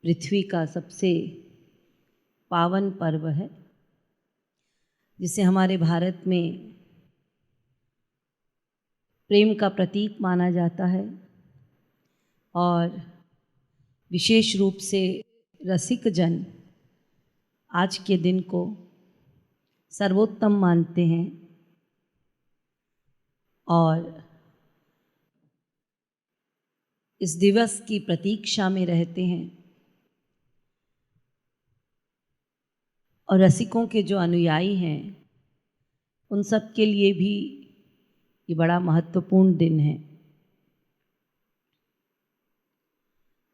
पृथ्वी का सबसे पावन पर्व है, जिसे हमारे भारत में प्रेम का प्रतीक माना जाता है और विशेष रूप से रसिक जन आज के दिन को सर्वोत्तम मानते हैं और इस दिवस की प्रतीक्षा में रहते हैं। और रसिकों के जो अनुयायी हैं उन सब के लिए भी ये बड़ा महत्वपूर्ण दिन है।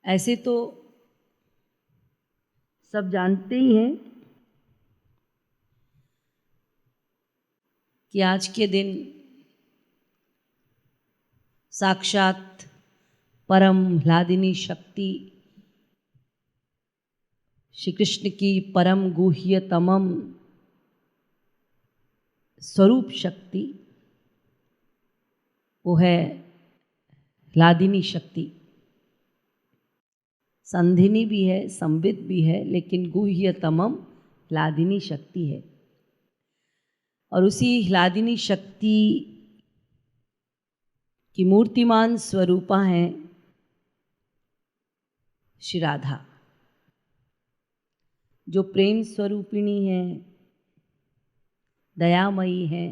ऐसे तो सब जानते ही हैं कि आज के दिन साक्षात परम ह्लादिनी शक्ति श्री कृष्ण की परम गुह्यतमम स्वरूप शक्ति वो है ह्लादिनी शक्ति। संधिनी भी है, संवित भी है, लेकिन गुह्यतमम ह्लादिनी शक्ति है। और उसी ह्लादिनी शक्ति की मूर्तिमान स्वरूपा हैं श्री राधा, जो प्रेम स्वरूपिणी हैं, दयामयी हैं,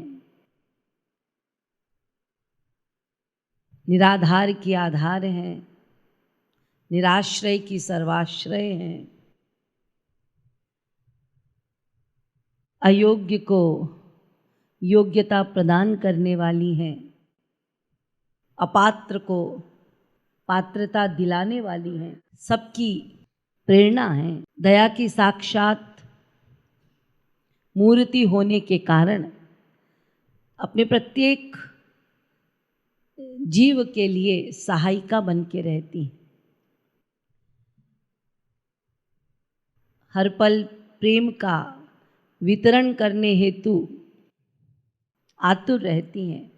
निराधार की आधार हैं, निराश्रय की सर्वाश्रय हैं, अयोग्य को योग्यता प्रदान करने वाली हैं, अपात्र को पात्रता दिलाने वाली हैं, सबकी प्रेरणा है। दया की साक्षात मूर्ति होने के कारण अपने प्रत्येक जीव के लिए सहायिका बन के रहती हैं। हर पल प्रेम का वितरण करने हेतु आतुर रहती हैं।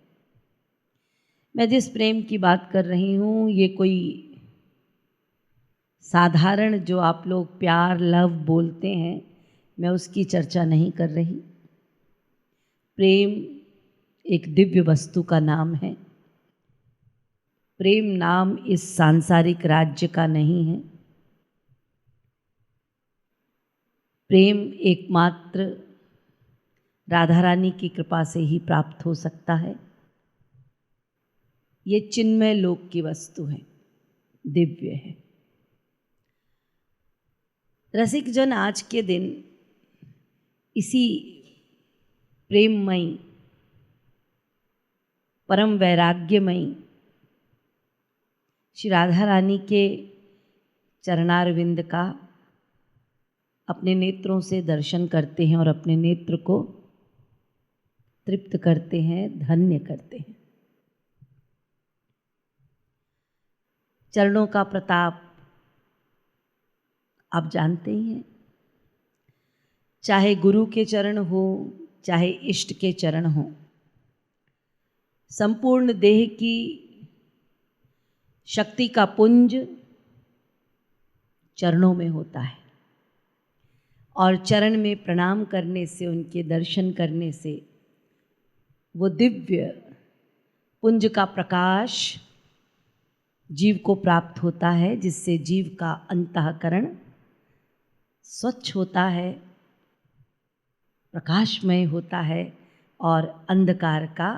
मैं जिस प्रेम की बात कर रही हूँ ये कोई साधारण जो आप लोग प्यार लव बोलते हैं, मैं उसकी चर्चा नहीं कर रही। प्रेम एक दिव्य वस्तु का नाम है। प्रेम नाम इस सांसारिक राज्य का नहीं है। प्रेम एकमात्र राधा रानी की कृपा से ही प्राप्त हो सकता है। ये चिन्मय लोक की वस्तु है, दिव्य है। रसिक जन आज के दिन इसी प्रेममयी परम वैराग्यमयी श्री राधा रानी के चरणारविंद का अपने नेत्रों से दर्शन करते हैं और अपने नेत्र को तृप्त करते हैं, धन्य करते हैं। चरणों का प्रताप आप जानते ही हैं। चाहे गुरु के चरण हो, चाहे इष्ट के चरण हो, संपूर्ण देह की शक्ति का पुंज चरणों में होता है और चरण में प्रणाम करने से, उनके दर्शन करने से वो दिव्य पुंज का प्रकाश जीव को प्राप्त होता है, जिससे जीव का अंतःकरण स्वच्छ होता है, प्रकाशमय होता है और अंधकार का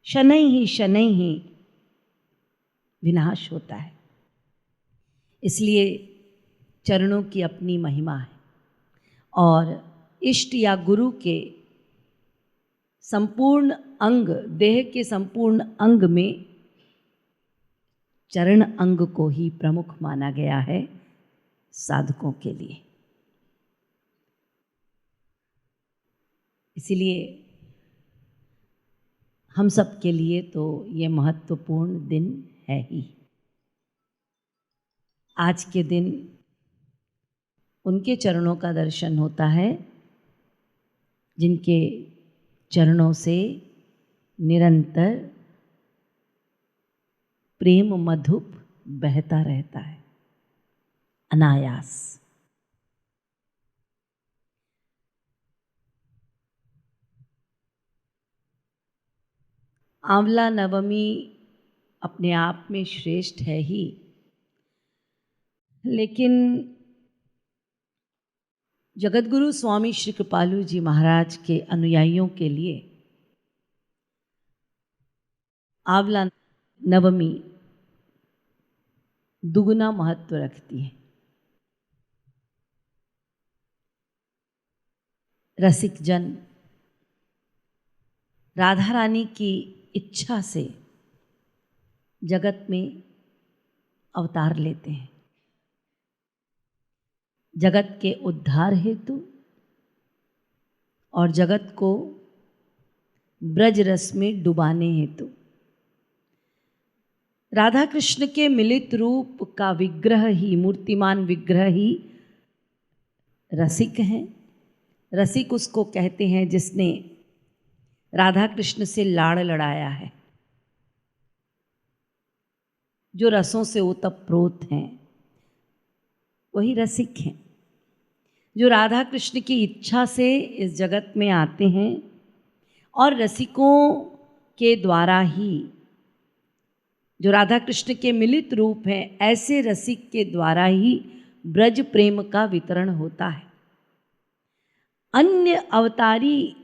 शनैः ही विनाश होता है। इसलिए चरणों की अपनी महिमा है और इष्ट या गुरु के संपूर्ण अंग, देह के संपूर्ण अंग में चरण अंग को ही प्रमुख माना गया है साधकों के लिए। इसीलिए हम सब के लिए तो ये महत्वपूर्ण दिन है ही। आज के दिन उनके चरणों का दर्शन होता है जिनके चरणों से निरंतर प्रेम मधुप बहता रहता है। अनायास। आंवला नवमी अपने आप में श्रेष्ठ है ही, लेकिन जगतगुरु स्वामी श्री कृपालु जी महाराज के अनुयायियों के लिए आंवला नवमी दुगुना महत्व रखती है। रसिक जन राधा रानी की इच्छा से जगत में अवतार लेते हैं, जगत के उद्धार हेतु और जगत को ब्रज रस में डुबाने हेतु। राधा कृष्ण के मिलित रूप का विग्रह ही, मूर्तिमान विग्रह ही रसिक हैं। रसिक उसको कहते हैं जिसने राधा कृष्ण से लाड़ लड़ाया है, जो रसों से ओतप्रोत हैं, वही रसिक हैं। जो राधा कृष्ण की इच्छा से इस जगत में आते हैं और रसिकों के द्वारा ही, जो राधा कृष्ण के मिलित रूप हैं, ऐसे रसिक के द्वारा ही ब्रज प्रेम का वितरण होता है। अन्य अवतारी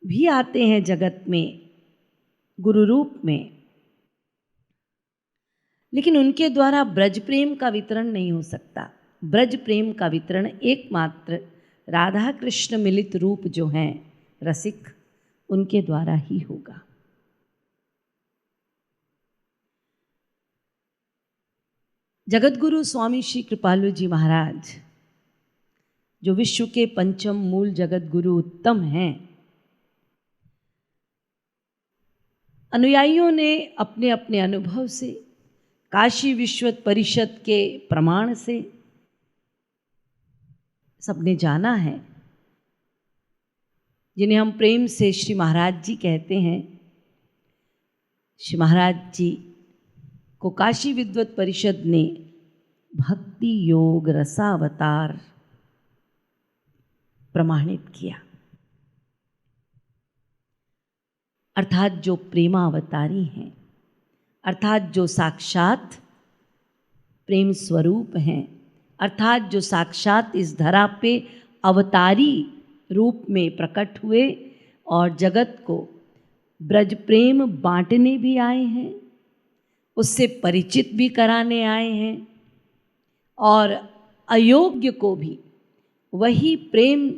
भी आते हैं जगत में गुरु रूप में, लेकिन उनके द्वारा ब्रज प्रेम का वितरण नहीं हो सकता। ब्रज प्रेम का वितरण एकमात्र राधा कृष्ण मिलित रूप जो हैं रसिक, उनके द्वारा ही होगा। जगतगुरु स्वामी श्री कृपालु जी महाराज, जो विश्व के पंचम मूल जगत गुरु उत्तम हैं, अनुयायियों ने अपने अपने अनुभव से, काशी विश्वत परिषद के प्रमाण से सबने जाना है, जिन्हें हम प्रेम से श्री महाराज जी कहते हैं। श्री महाराज जी को काशी विद्वत परिषद ने भक्ति योग रसावतार प्रमाणित किया, अर्थात जो प्रेमावतारी हैं, अर्थात जो साक्षात प्रेम स्वरूप हैं, अर्थात जो साक्षात इस धरा पे अवतारी रूप में प्रकट हुए और जगत को ब्रज प्रेम बांटने भी आए हैं, उससे परिचित भी कराने आए हैं और अयोग्य को भी वही प्रेम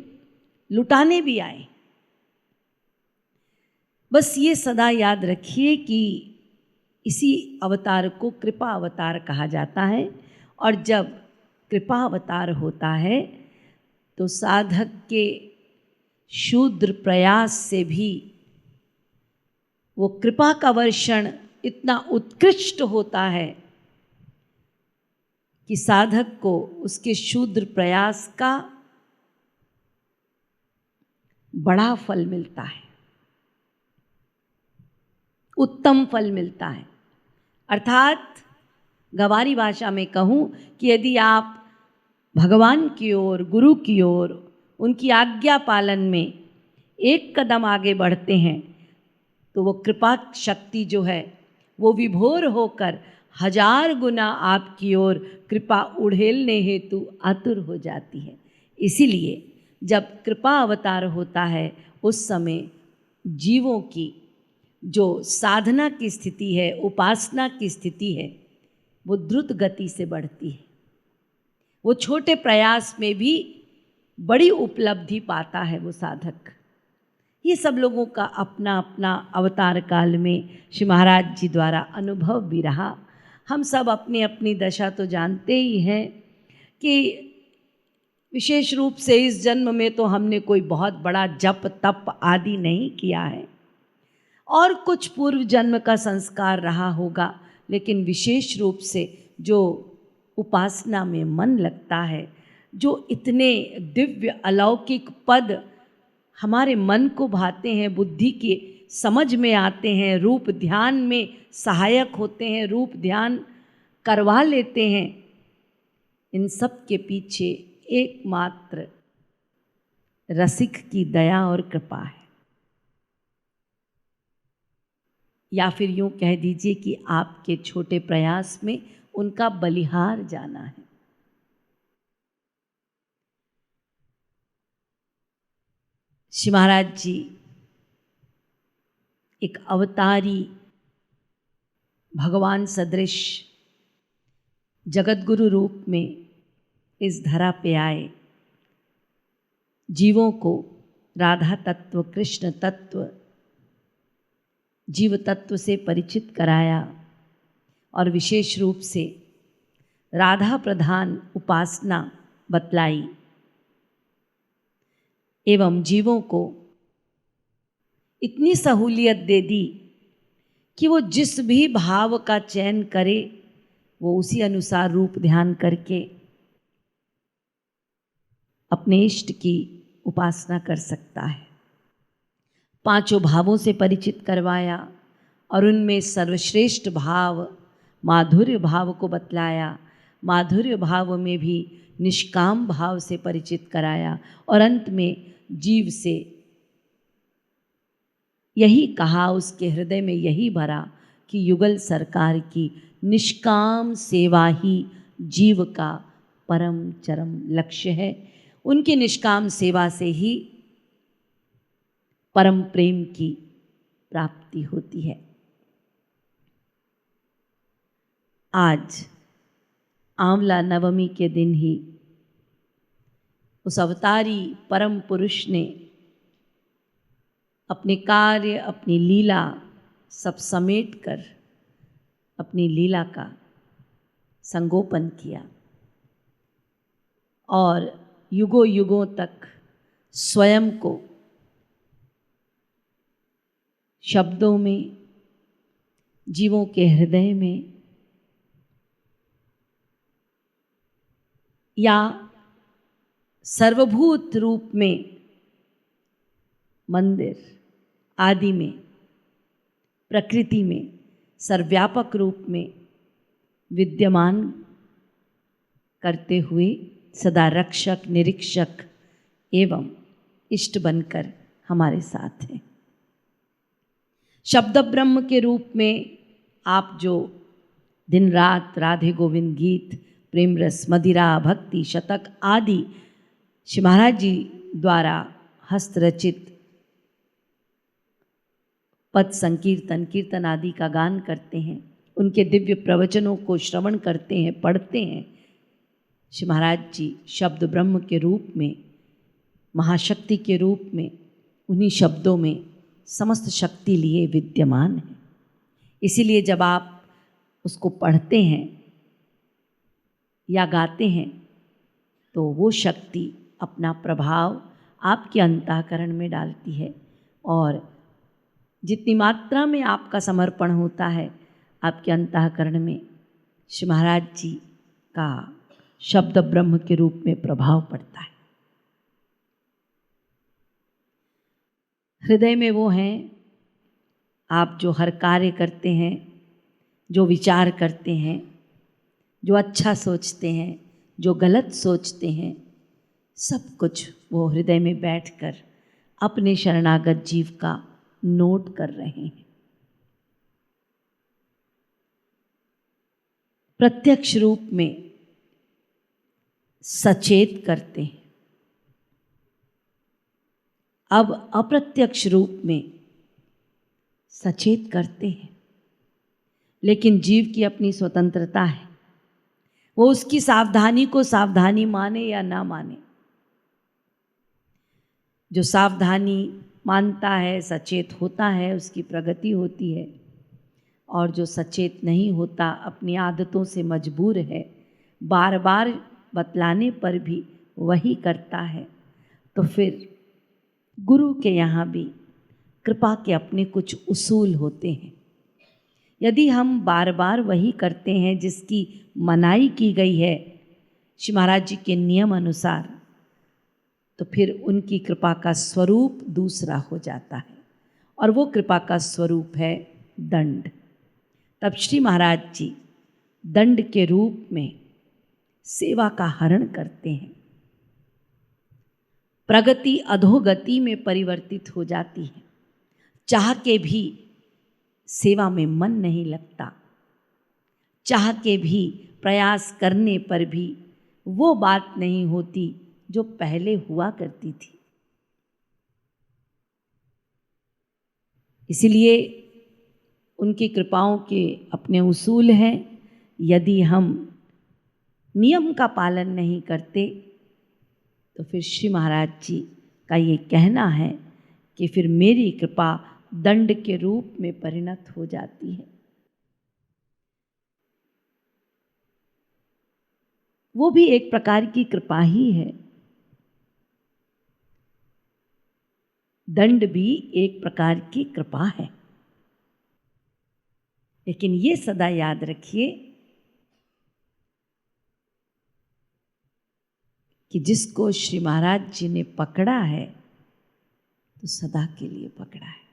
लुटाने भी आए। बस ये सदा याद रखिए कि इसी अवतार को कृपा अवतार कहा जाता है, और जब कृपा अवतार होता है तो साधक के शूद्र प्रयास से भी वो कृपा का वर्षण इतना उत्कृष्ट होता है कि साधक को उसके शूद्र प्रयास का बड़ा फल मिलता है, उत्तम फल मिलता है। अर्थात गंवारी भाषा में कहूँ कि यदि आप भगवान की ओर, गुरु की ओर, उनकी आज्ञा पालन में एक कदम आगे बढ़ते हैं तो वो कृपा शक्ति जो है वो विभोर होकर 1000 गुना आपकी ओर कृपा उड़ेलने हेतु आतुर हो जाती है। इसीलिए जब कृपा अवतार होता है उस समय जीवों की जो साधना की स्थिति है, उपासना की स्थिति है, वो द्रुत गति से बढ़ती है। वो छोटे प्रयास में भी बड़ी उपलब्धि पाता है वो साधक। ये सब लोगों का अपना अपना अवतार काल में श्री महाराज जी द्वारा अनुभव भी रहा। हम सब अपनी अपनी दशा तो जानते ही हैं कि विशेष रूप से इस जन्म में तो हमने कोई बहुत बड़ा जप तप आदि नहीं किया है, और कुछ पूर्व जन्म का संस्कार रहा होगा, लेकिन विशेष रूप से जो उपासना में मन लगता है, जो इतने दिव्य अलौकिक पद हमारे मन को भाते हैं, बुद्धि के समझ में आते हैं, रूप ध्यान में सहायक होते हैं, रूप ध्यान करवा लेते हैं, इन सब के पीछे एकमात्र रसिक की दया और कृपा है, या फिर यूँ कह दीजिए कि आपके छोटे प्रयास में उनका बलिहार जाना है। श्री महाराज जी एक अवतारी भगवान सदृश जगतगुरु रूप में इस धरा पे आए, जीवों को राधा तत्व, कृष्ण तत्व, जीव तत्व से परिचित कराया और विशेष रूप से राधा प्रधान उपासना बतलाई एवं जीवों को इतनी सहूलियत दे दी कि वो जिस भी भाव का चयन करे वो उसी अनुसार रूप ध्यान करके अपने इष्ट की उपासना कर सकता है। पांचों भावों से परिचित करवाया और उनमें सर्वश्रेष्ठ भाव माधुर्य भाव को बतलाया, माधुर्य भाव में भी निष्काम भाव से परिचित कराया और अंत में जीव से यही कहा, उसके हृदय में यही भरा कि युगल सरकार की निष्काम सेवा ही जीव का परम चरम लक्ष्य है। उनकी निष्काम सेवा से ही परम प्रेम की प्राप्ति होती है। आज आंवला नवमी के दिन ही उस अवतारी परम पुरुष ने अपने कार्य, अपनी लीला सब समेट कर अपनी लीला का संगोपन किया और युगों युगों तक स्वयं को शब्दों में, जीवों के हृदय में या सर्वभूत रूप में मंदिर आदि में, प्रकृति में सर्वव्यापक रूप में विद्यमान करते हुए सदा रक्षक, निरीक्षक एवं इष्ट बनकर हमारे साथ हैं। शब्द ब्रह्म के रूप में आप जो दिन रात राधे गोविंद गीत, प्रेम रस, मदिरा, भक्ति शतक आदि श्री महाराज जी द्वारा हस्तरचित पद संकीर्तन, कीर्तन आदि का गान करते हैं, उनके दिव्य प्रवचनों को श्रवण करते हैं, पढ़ते हैं, श्री महाराज जी शब्द ब्रह्म के रूप में, महाशक्ति के रूप में, उन्हीं शब्दों में समस्त शक्ति लिए विद्यमान है। इसीलिए जब आप उसको पढ़ते हैं या गाते हैं तो वो शक्ति अपना प्रभाव आपके अंतःकरण में डालती है और जितनी मात्रा में आपका समर्पण होता है आपके अंतःकरण में श्री महाराज जी का शब्द ब्रह्म के रूप में प्रभाव पड़ता है। हृदय में वो हैं आप जो हर कार्य करते हैं, जो विचार करते हैं, जो अच्छा सोचते हैं, जो गलत सोचते हैं, सब कुछ वो हृदय में बैठकर अपने शरणागत जीव का नोट कर रहे हैं। प्रत्यक्ष रूप में सचेत करते हैं, अब अप्रत्यक्ष रूप में सचेत करते हैं, लेकिन जीव की अपनी स्वतंत्रता है, वो उसकी सावधानी को सावधानी माने या ना माने। जो सावधानी मानता है, सचेत होता है, उसकी प्रगति होती है, और जो सचेत नहीं होता, अपनी आदतों से मजबूर है, बार बार बतलाने पर भी वही करता है, तो फिर गुरु के यहाँ भी कृपा के अपने कुछ उसूल होते हैं। यदि हम बार बार वही करते हैं जिसकी मनाही की गई है श्री महाराज जी के नियम अनुसार, तो फिर उनकी कृपा का स्वरूप दूसरा हो जाता है और वो कृपा का स्वरूप है दंड। तब श्री महाराज जी दंड के रूप में सेवा का हरण करते हैं। प्रगति अधोगति में परिवर्तित हो जाती है। चाह के भी सेवा में मन नहीं लगता, चाह के भी प्रयास करने पर भी वो बात नहीं होती जो पहले हुआ करती थी। इसलिए उनकी कृपाओं के अपने उसूल हैं। यदि हम नियम का पालन नहीं करते तो फिर श्री महाराज जी का ये कहना है कि फिर मेरी कृपा दंड के रूप में परिणत हो जाती है। वो भी एक प्रकार की कृपा ही है, दंड भी एक प्रकार की कृपा है। लेकिन ये सदा याद रखिए कि जिसको श्री महाराज जी ने पकड़ा है तो सदा के लिए पकड़ा है,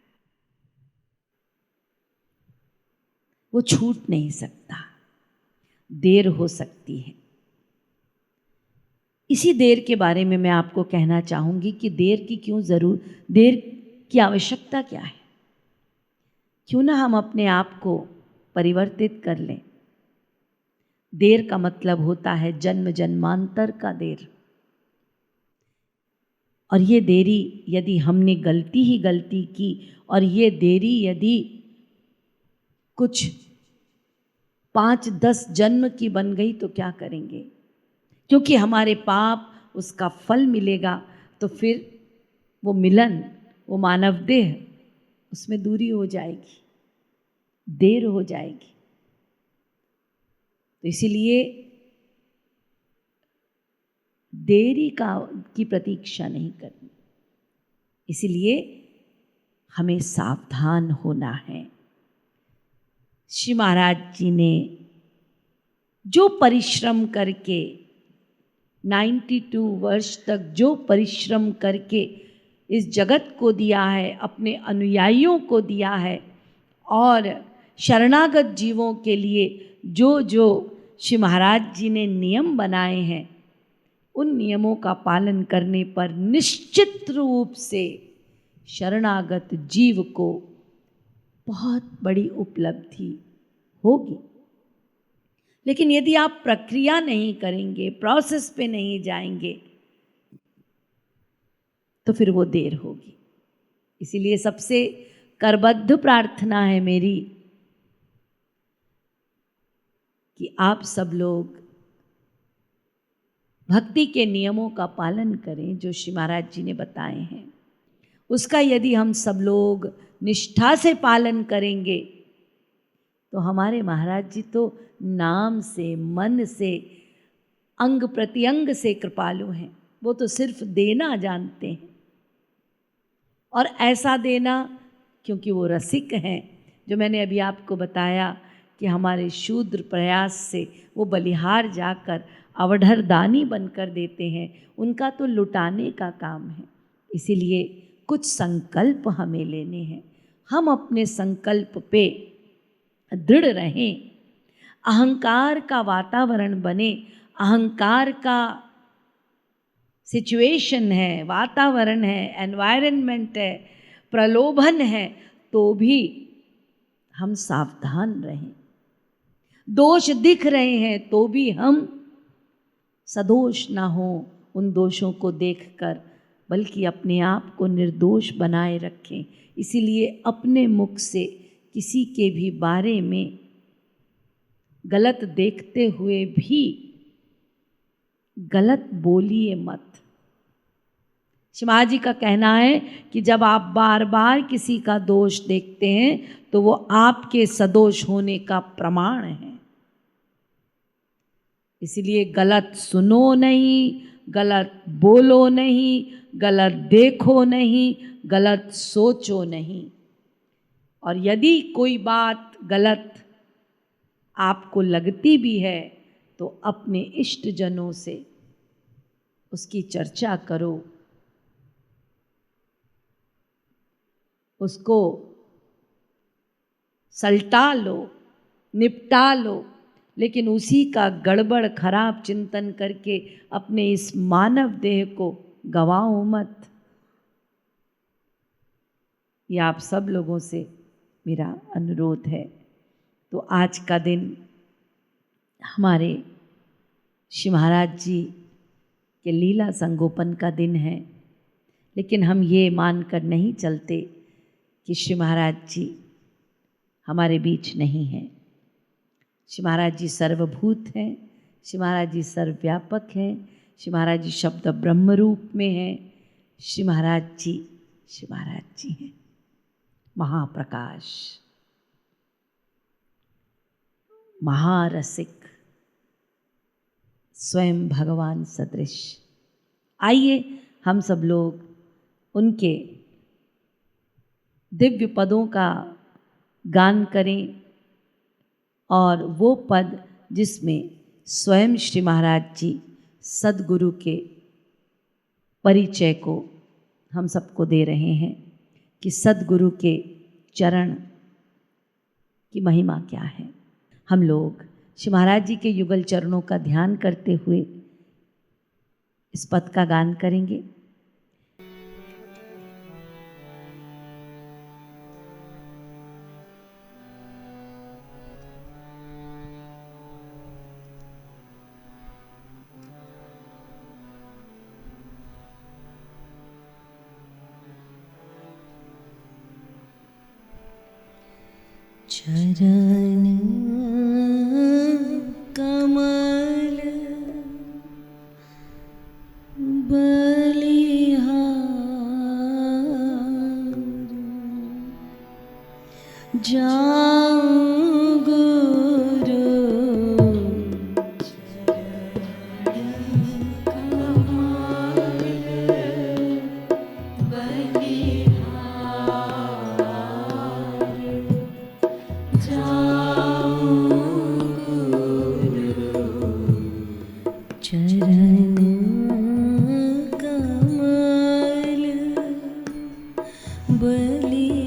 वो छूट नहीं सकता। देर हो सकती है। इसी देर के बारे में मैं आपको कहना चाहूँगी कि देर की क्यों देर की आवश्यकता क्या है। क्यों ना हम अपने आप को परिवर्तित कर लें। देर का मतलब होता है जन्म जन्मांतर का देर। और ये देरी यदि हमने गलती की और ये देरी यदि कुछ 5-10 जन्म की बन गई तो क्या करेंगे? क्योंकि हमारे पाप उसका फल मिलेगा तो फिर वो मिलन, वो मानव देह, उसमें दूरी हो जाएगी, देर हो जाएगी। तो इसीलिए देरी की प्रतीक्षा नहीं करनी। इसीलिए हमें सावधान होना है। श्री महाराज जी ने जो परिश्रम करके 92 वर्ष तक जो परिश्रम करके इस जगत को दिया है, अपने अनुयायियों को दिया है, और शरणागत जीवों के लिए जो जो श्री महाराज जी ने नियम बनाए हैं, उन नियमों का पालन करने पर निश्चित रूप से शरणागत जीव को बहुत बड़ी उपलब्धि होगी। लेकिन यदि आप प्रक्रिया नहीं करेंगे, प्रोसेस पे नहीं जाएंगे, तो फिर वो देर होगी। इसीलिए सबसे करबद्ध प्रार्थना है मेरी कि आप सब लोग भक्ति के नियमों का पालन करें जो श्री महाराज जी ने बताए हैं। उसका यदि हम सब लोग निष्ठा से पालन करेंगे तो हमारे महाराज जी तो नाम से, मन से, अंग प्रत्यंग से कृपालु हैं। वो तो सिर्फ देना जानते हैं, और ऐसा देना क्योंकि वो रसिक हैं। जो मैंने अभी आपको बताया कि हमारे शूद्र प्रयास से वो बलिहार जाकर अवढर दानी बनकर देते हैं, उनका तो लुटाने का काम है। इसीलिए कुछ संकल्प हमें लेने हैं। हम अपने संकल्प पे दृढ़ रहें, अहंकार का वातावरण बने, अहंकार का सिचुएशन है, वातावरण है, एनवायरनमेंट है, प्रलोभन है, तो भी हम सावधान रहें। दोष दिख रहे हैं तो भी हम सदोष ना हो उन दोषों को देखकर, बल्कि अपने आप को निर्दोष बनाए रखें। इसीलिए अपने मुख से किसी के भी बारे में गलत देखते हुए भी गलत बोलिए मत। श्री महाराज जी का कहना है कि जब आप बार बार किसी का दोष देखते हैं तो वो आपके सदोष होने का प्रमाण है। इसलिए गलत सुनो नहीं, गलत बोलो नहीं, गलत देखो नहीं, गलत सोचो नहीं। और यदि कोई बात गलत आपको लगती भी है तो अपने इष्ट जनों से उसकी चर्चा करो, उसको सल्टा लो, निपटा लो, लेकिन उसी का गड़बड़ खराब चिंतन करके अपने इस मानव देह को गवाओ मत। ये आप सब लोगों से मेरा अनुरोध है। तो आज का दिन हमारे श्री महाराज जी के लीला संगोपन का दिन है, लेकिन हम ये मानकर नहीं चलते कि श्री महाराज जी हमारे बीच नहीं हैं। श्री महाराज जी सर्वभूत हैं, श्री महाराज जी सर्वव्यापक हैं, श्री महाराज जी शब्द ब्रह्म रूप में हैं, श्री महाराज जी हैं महाप्रकाश, महारसिक, स्वयं भगवान सदृश। आइए हम सब लोग उनके दिव्य पदों का गान करें, और वो पद जिसमें स्वयं श्री महाराज जी सद्गुरु के परिचय को हम सबको दे रहे हैं कि सद्गुरु के चरण की महिमा क्या है। हम लोग श्री महाराज जी के युगल चरणों का ध्यान करते हुए इस पद का गान करेंगे। चरण कमल बलिहार, जाऊं गुरु चरण कमल बलिहार,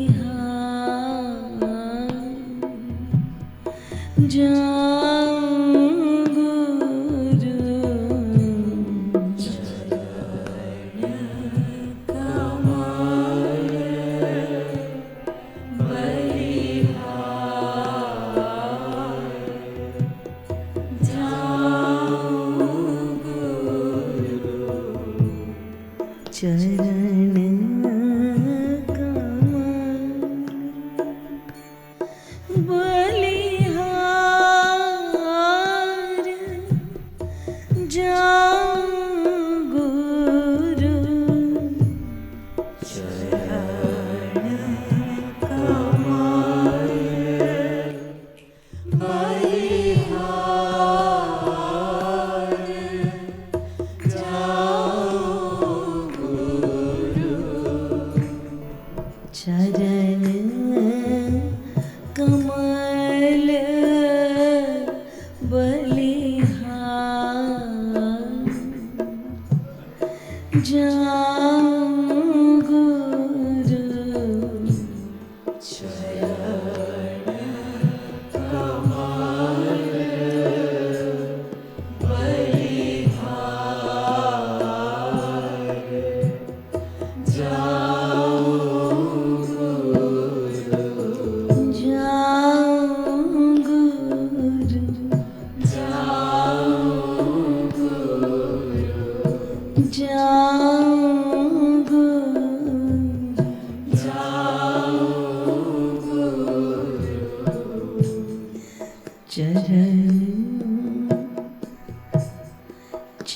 जाऊं गुरु चरण कमल चरण कमल बलिहार, जाऊं गुरु चरण कमल बलिहार, चरण कमल बलिहार, जाऊं गुरु चरण कमल बलिहार,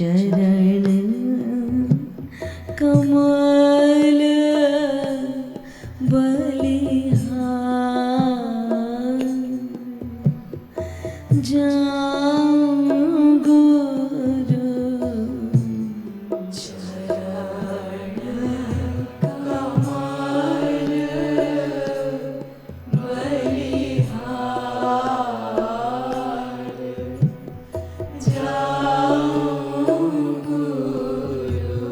चरण कमल बलिहार, जाऊं गुरु चरण कमल बलिहार, जाऊं गुरु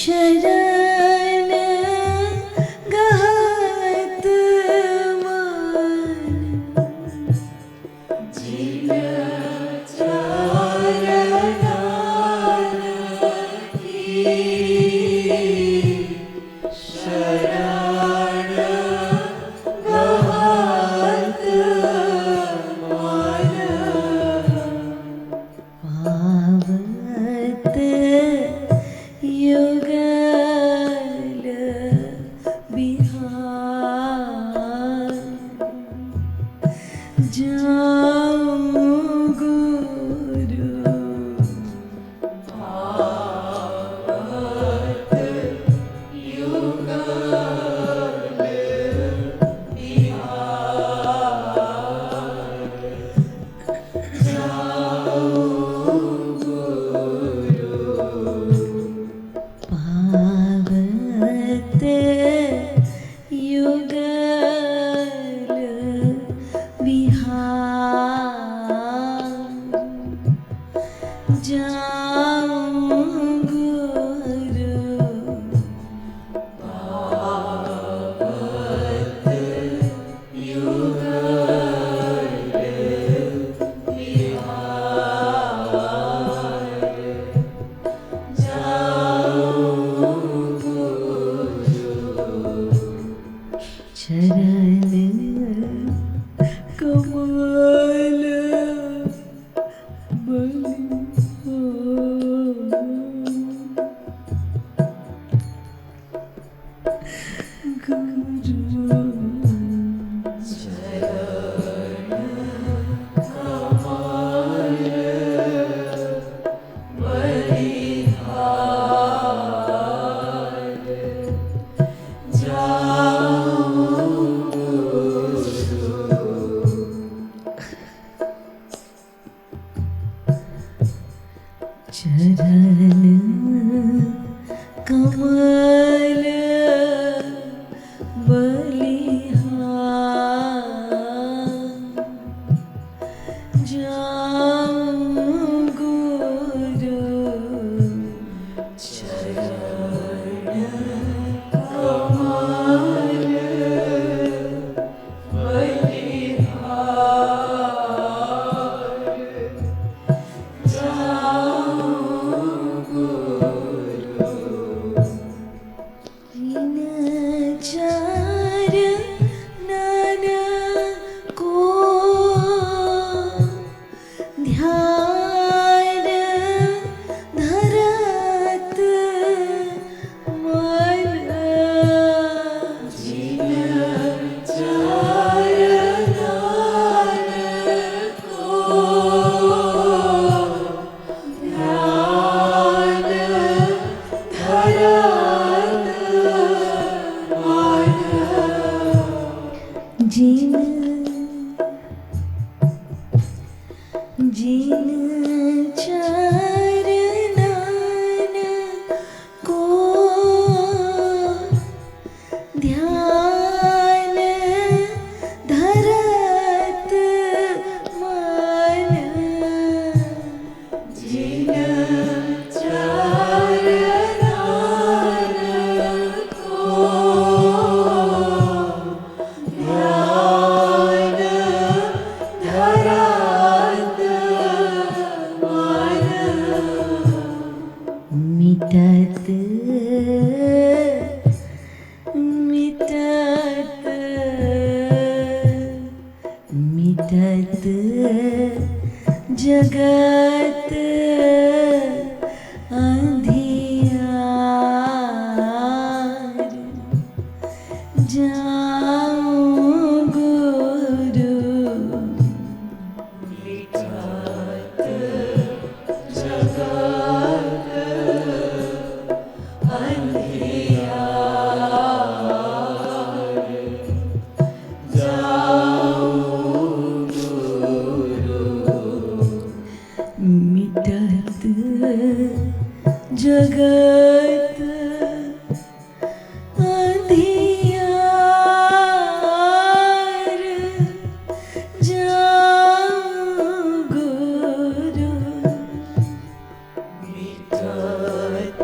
शरण गहत मान जिन चरणदान की शरण गहत मान पावत युगल बिहार जाऊं गुरु पावत युगल बिहार जाऊं पावत युगल बिहार जाऊं गुरु पावत युगल बिहार चरण कमल बलि गुरु चरण कमल बलिहार चरण कमल बलिहार जाऊं गुरु चरण कमल ध्यान धरत मन जिन चरणदान को ध्यान धरत मन जिन जिन चरणदान को ध्यान धरत मन जिन चरणदान को ध्यान धरत मिटत मिटत मिटत जगत अंधियार जाऊं गुरु मिटत जगत अंधियार जाऊं गुरु मिटत जगत अंधियार जाऊं गुरु मिटत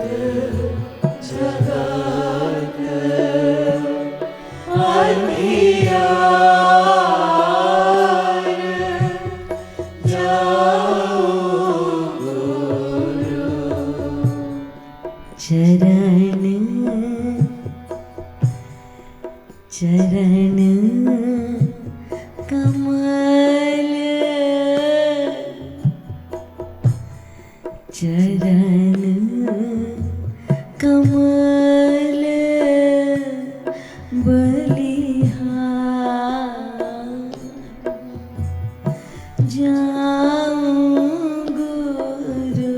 चरण चरण कमल चरण कमल बलिहार जाऊं गुरु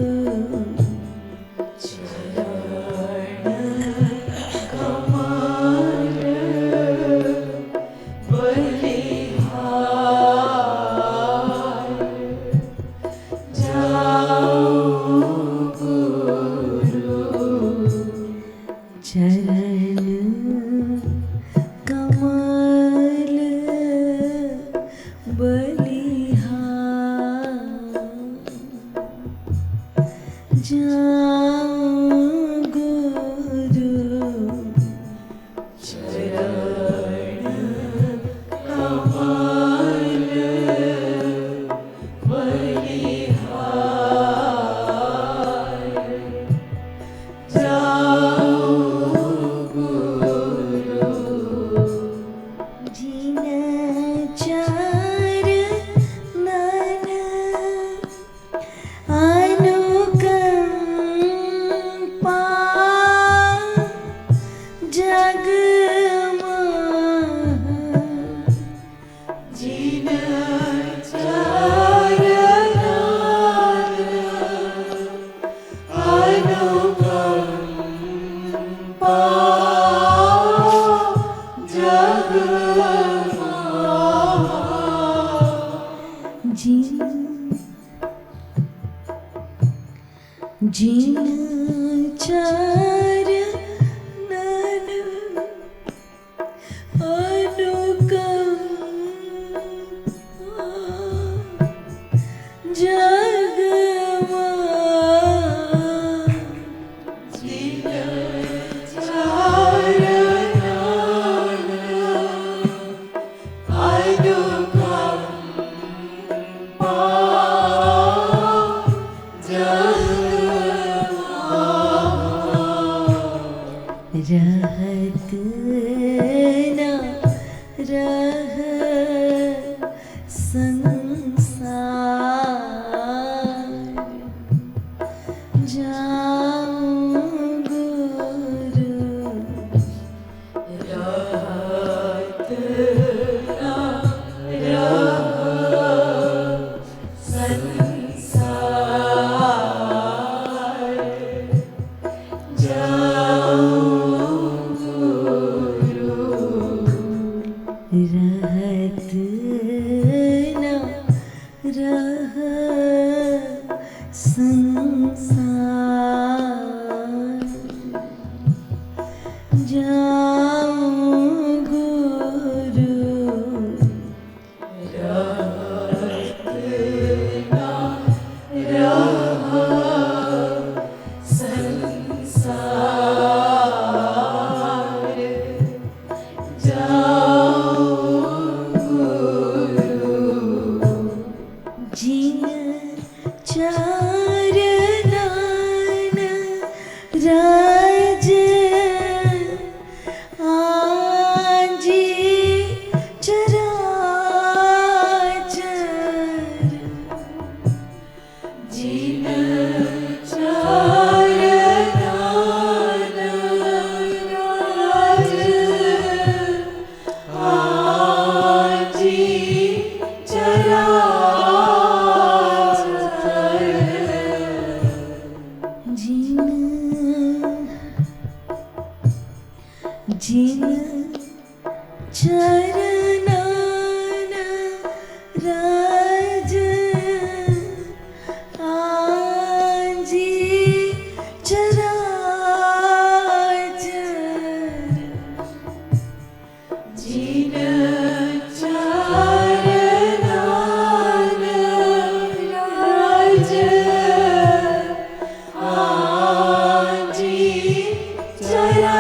चरण कमल बलिहार जाऊं गुरु चरण कमल बलिहार जाऊं गुरु चरण कमल बलिहार जाऊं गुरु जिन चरणन अनुकंपा जगमोहन जिन चरणन अनुकंपा जगमोहन जिन चरणन अनुकंपा जगमोहन जिन चरणन अनुकंपा रहत न रह संसार जाऊं गुरु रहत न रह संसार रहत न रह संसार जाऊं गुरु रहत न रह संसार जिन चरणन राज आजी चराचर जिन चरणन राज आजी जिन चरणन राज आजी चराचर जिन चरणन राज आजी चराचर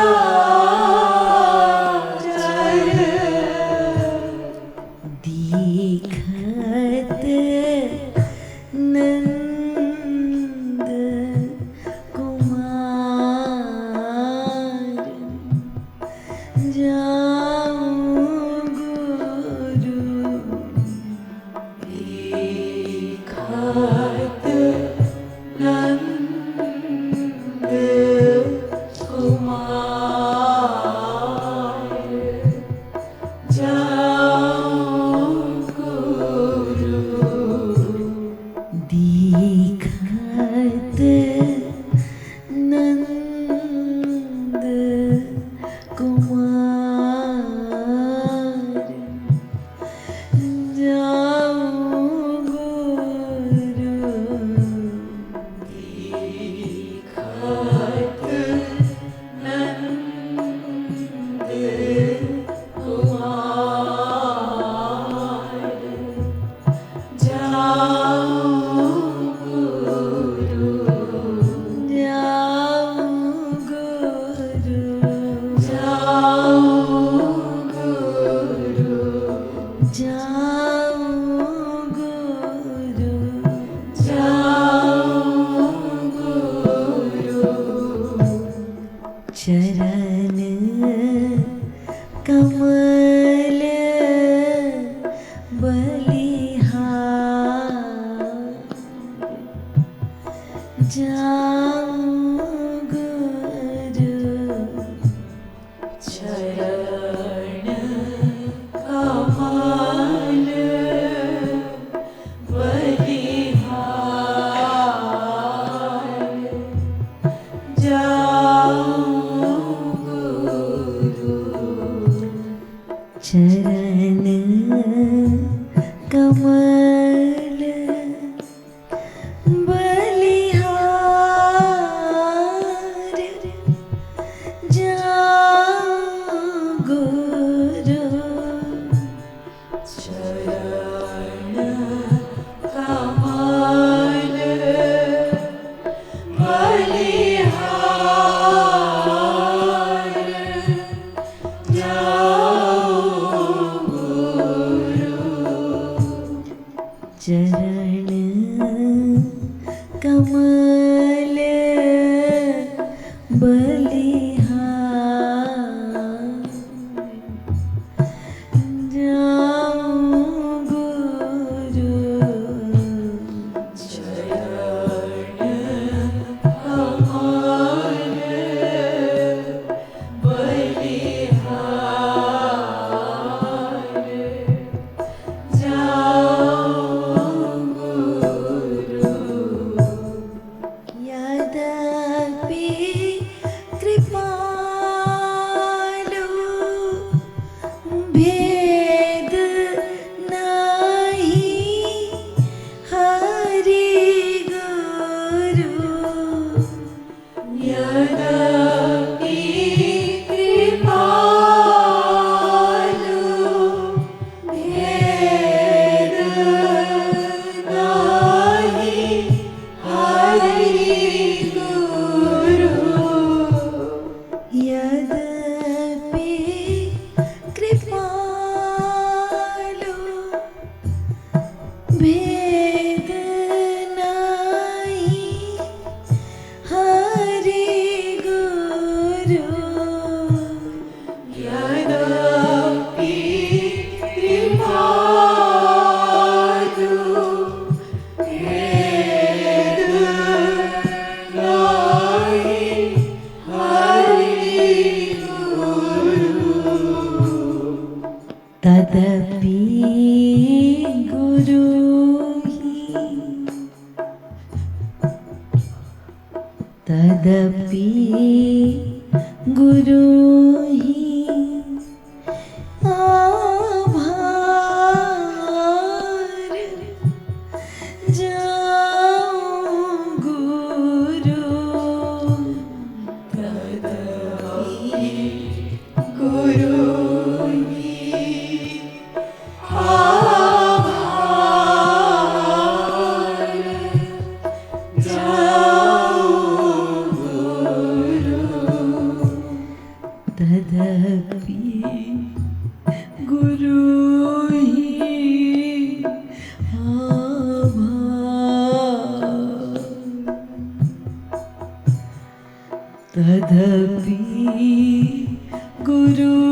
गुरु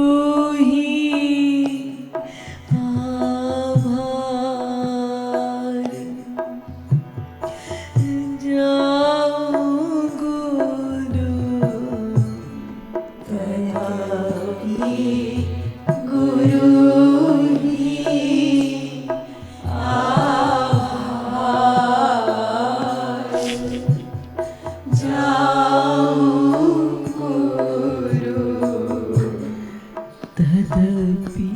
तदपि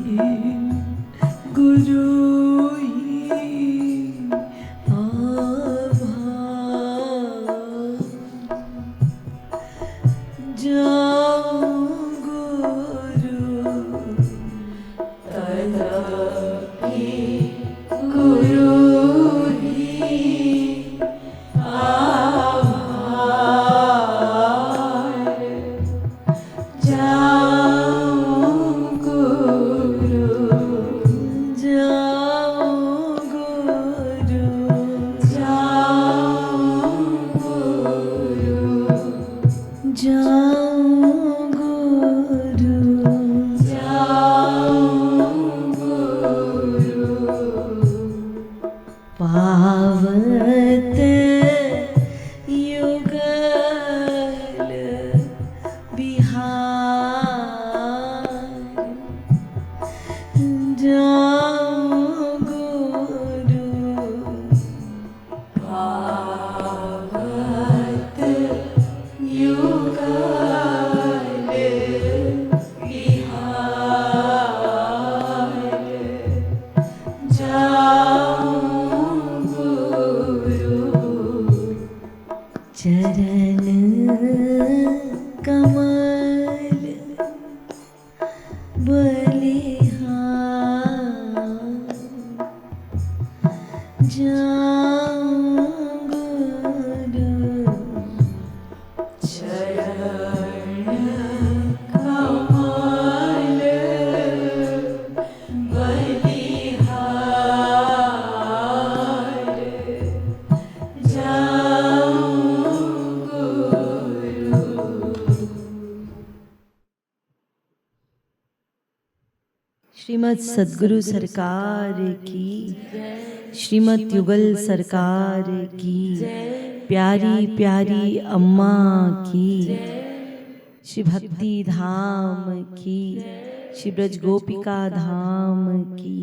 गुरु पावत युगल बिहार जाऊं गुरु पावत युगल बिहार चरण कमल बलिहार जाऊं गुरु चरण कमल बलिहार श्रीमद् सद्गुरु सरकार की, श्रीमद् युगल सरकार की, प्यारी प्यारी अम्मा की, श्री भक्ति धाम की, श्री ब्रज गोपिका धाम की।